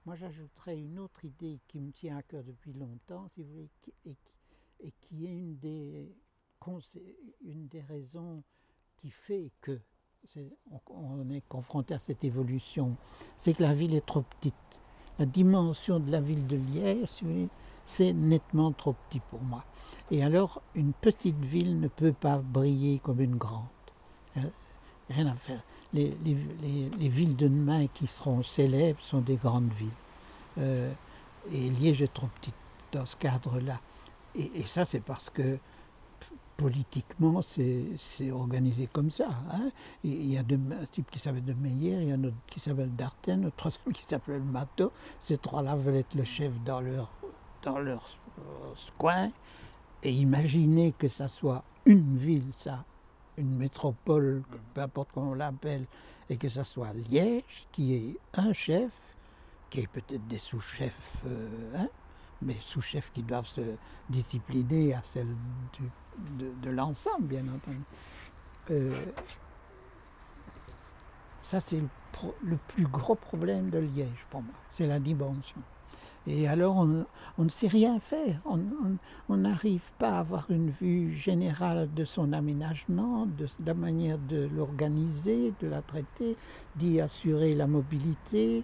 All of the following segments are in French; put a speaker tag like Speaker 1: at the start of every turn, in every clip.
Speaker 1: Moi, j'ajouterais une autre idée qui me tient à cœur depuis longtemps, si vous voulez, et qui est une des raisons qui fait que on est confronté à cette évolution. C'est que la ville est trop petite. La dimension de la ville de Liège, si vous voulez, c'est nettement trop petit pour moi. Et alors, une petite ville ne peut pas briller comme une grande. Rien à faire. Les villes de demain qui seront célèbres sont des grandes villes. Et Liège est trop petite dans ce cadre-là. Et ça, c'est parce que politiquement, c'est organisé comme ça. Hein. Il y a un type qui s'appelle de Meyer, il y a un autre qui s'appelle Darten, un troisième qui s'appelle Mato. Ces trois-là veulent être le chef dans leur coin. Et imaginez que ça soit une ville, ça, une métropole, peu importe comment on l'appelle, et que ça soit Liège, qui est un chef, qui est peut-être des sous-chefs, mais sous-chefs qui doivent se discipliner à celle de l'ensemble, bien entendu. Ça, c'est le plus gros problème de Liège pour moi, c'est la dimension. Et alors, on ne sait rien faire. On n'arrive pas à avoir une vue générale de son aménagement, de la manière de l'organiser, de la traiter, d'y assurer la mobilité.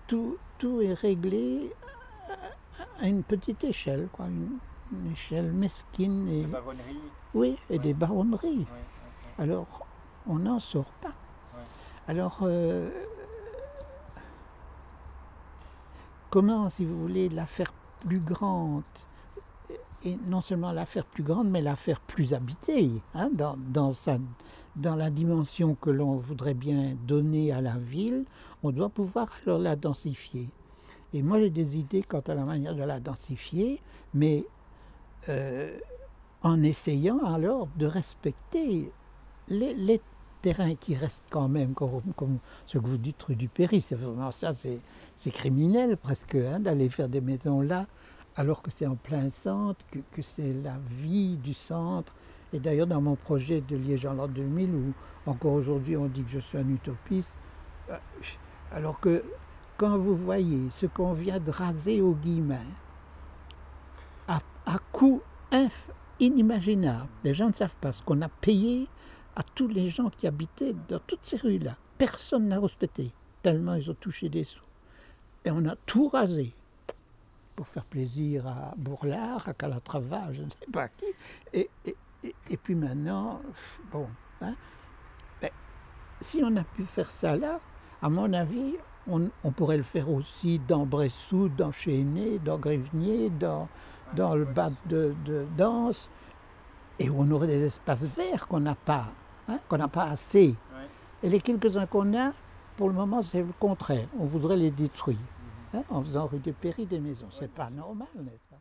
Speaker 1: Tout est réglé à une petite échelle, quoi, une échelle mesquine.
Speaker 2: Des baronneries.
Speaker 1: Oui, et des baronneries.
Speaker 2: Oui.
Speaker 1: Alors, on n'en sort pas.
Speaker 2: Oui.
Speaker 1: Alors, comment, si vous voulez, la faire plus grande, et non seulement la faire plus grande, mais la faire plus habitée, hein, dans la dimension que l'on voudrait bien donner à la ville, on doit pouvoir alors la densifier. Et moi, j'ai des idées quant à la manière de la densifier, mais en essayant alors de respecter les terrains qui restent quand même, comme ce que vous dites rue du Péry. C'est vraiment ça, c'est criminel presque, hein, d'aller faire des maisons là, alors que c'est en plein centre, que c'est la vie du centre. Et d'ailleurs, dans mon projet de Liège en l'an 2000, où encore aujourd'hui on dit que je suis un utopiste, alors que quand vous voyez ce qu'on vient de raser au Guillemin, à coût inimaginable, les gens ne savent pas ce qu'on a payé à tous les gens qui habitaient dans toutes ces rues-là. Personne n'a respecté, tellement ils ont touché des sous. Et on a tout rasé pour faire plaisir à Bourlard, à Calatrava, je ne sais pas qui. Et puis maintenant, bon, hein, si on a pu faire ça là, à mon avis, on pourrait le faire aussi dans Bressou, dans Chénet, dans Grivenier, dans le bas de Danse, et où on aurait des espaces verts qu'on n'a pas, hein, qu'on n'a pas assez.
Speaker 2: Ouais.
Speaker 1: Et les quelques-uns qu'on a, pour le moment, c'est le contraire. On voudrait les détruire, hein, en faisant rue de Péry des maisons. C'est pas normal, n'est-ce pas?